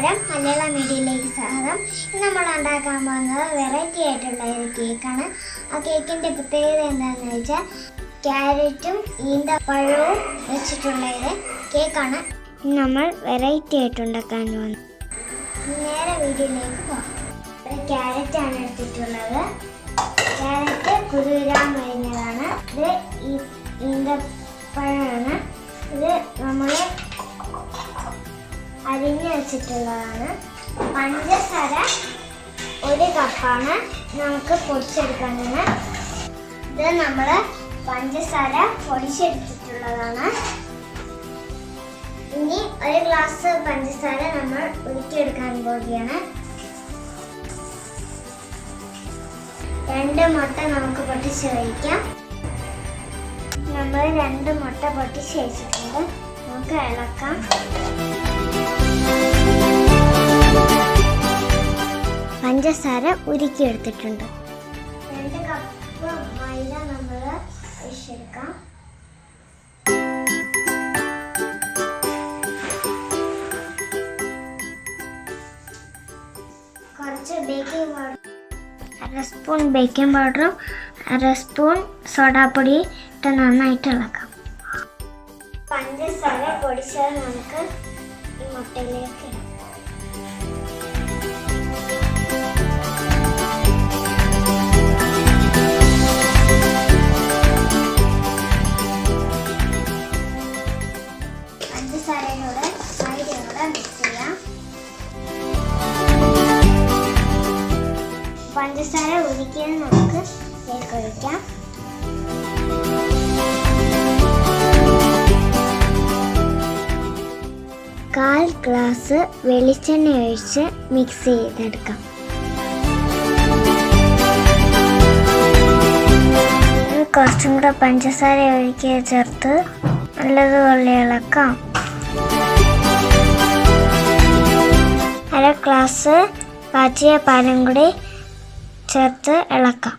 നമസ്കാരം, മലയാളം മീഡിയയിലേക്ക് സ്വാഗതം. ഇന്ന് നമ്മൾ ഉണ്ടാക്കാൻ പോകുന്നത് വെറൈറ്റി ആയിട്ടുള്ള ഒരു കേക്കാണ്. ആ കേക്കിൻ്റെ പ്രത്യേകത എന്താണെന്ന് വെച്ചാൽ ക്യാരറ്റും ഈന്തപ്പഴവും വെച്ചിട്ടുള്ള ഒരു കേക്കാണ് നമ്മൾ വെറൈറ്റി ആയിട്ട് ഉണ്ടാക്കാൻ പോകുന്നത്. നേരെ വീഡിയോയിലേക്ക് പോകാം. ക്യാരറ്റാണ് എടുത്തിട്ടുള്ളത്. ക്യാരറ്റ് കുരുവിരാൻ കഴിഞ്ഞതാണ്. ഇത് ഈന്തപ്പഴമാണ്. ഇത് നമ്മൾ അരിഞ്ഞ് വെച്ചിട്ടുള്ളതാണ്. പഞ്ചസാര 1 കപ്പാണ് നമുക്ക് പൊടിച്ചെടുക്കാനാണ്. ഇത് നമ്മൾ പഞ്ചസാര പൊടിച്ചെടുത്തിട്ടുള്ളതാണ്. ഇനി 1 ഗ്ലാസ് പഞ്ചസാര നമ്മൾ ഉരുക്കിയെടുക്കാൻ പോവുകയാണ്. 2 മുട്ട നമുക്ക് പൊട്ടിച്ച് വയ്ക്കാം. നമ്മൾ 2 മുട്ട പൊട്ടിച്ച് വെച്ചിട്ടുണ്ട്. നമുക്ക് ഇളക്കാം. പഞ്ചസാര ഉരുക്കിയെടുത്തിട്ടുണ്ട്. 2 കപ്പ് മൈദ നമ്മൾ ഒഴിച്ചെടുക്കാം. കുറച്ച് ബേക്കിംഗ് പൗഡർ, 1 സ്പൂൺ ബേക്കിംഗ് പൗഡറും 1 സ്പൂൺ സോഡാപ്പൊടി ഇട്ട് നന്നായിട്ട് ഇളക്കാം. പഞ്ചസാര പൊടിച്ചത് നമുക്ക് ഈ മുട്ടയിലേക്ക് ഇടാം. പഞ്ചസാരയോടെ മൈദയോടെ മിക്സ് ചെയ്യാം. പഞ്ചസാര ഉരുക്കിയത് നമുക്ക് ഇതിലേക്ക് ഒഴിക്കാം. കാൽ ഗ്ലാസ് വെളിച്ചെണ്ണ ഒഴിച്ച് മിക്സ് ചെയ്തെടുക്കാം. കുറച്ചും കൂടെ പഞ്ചസാര ഒഴിക്കുക ചേർത്ത് നല്ലതുപോലെ ഇളക്കാം. 1 ഗ്ലാസ് കാച്ചിയ പാലും കൂടി ചേർത്ത് ഇളക്കാം.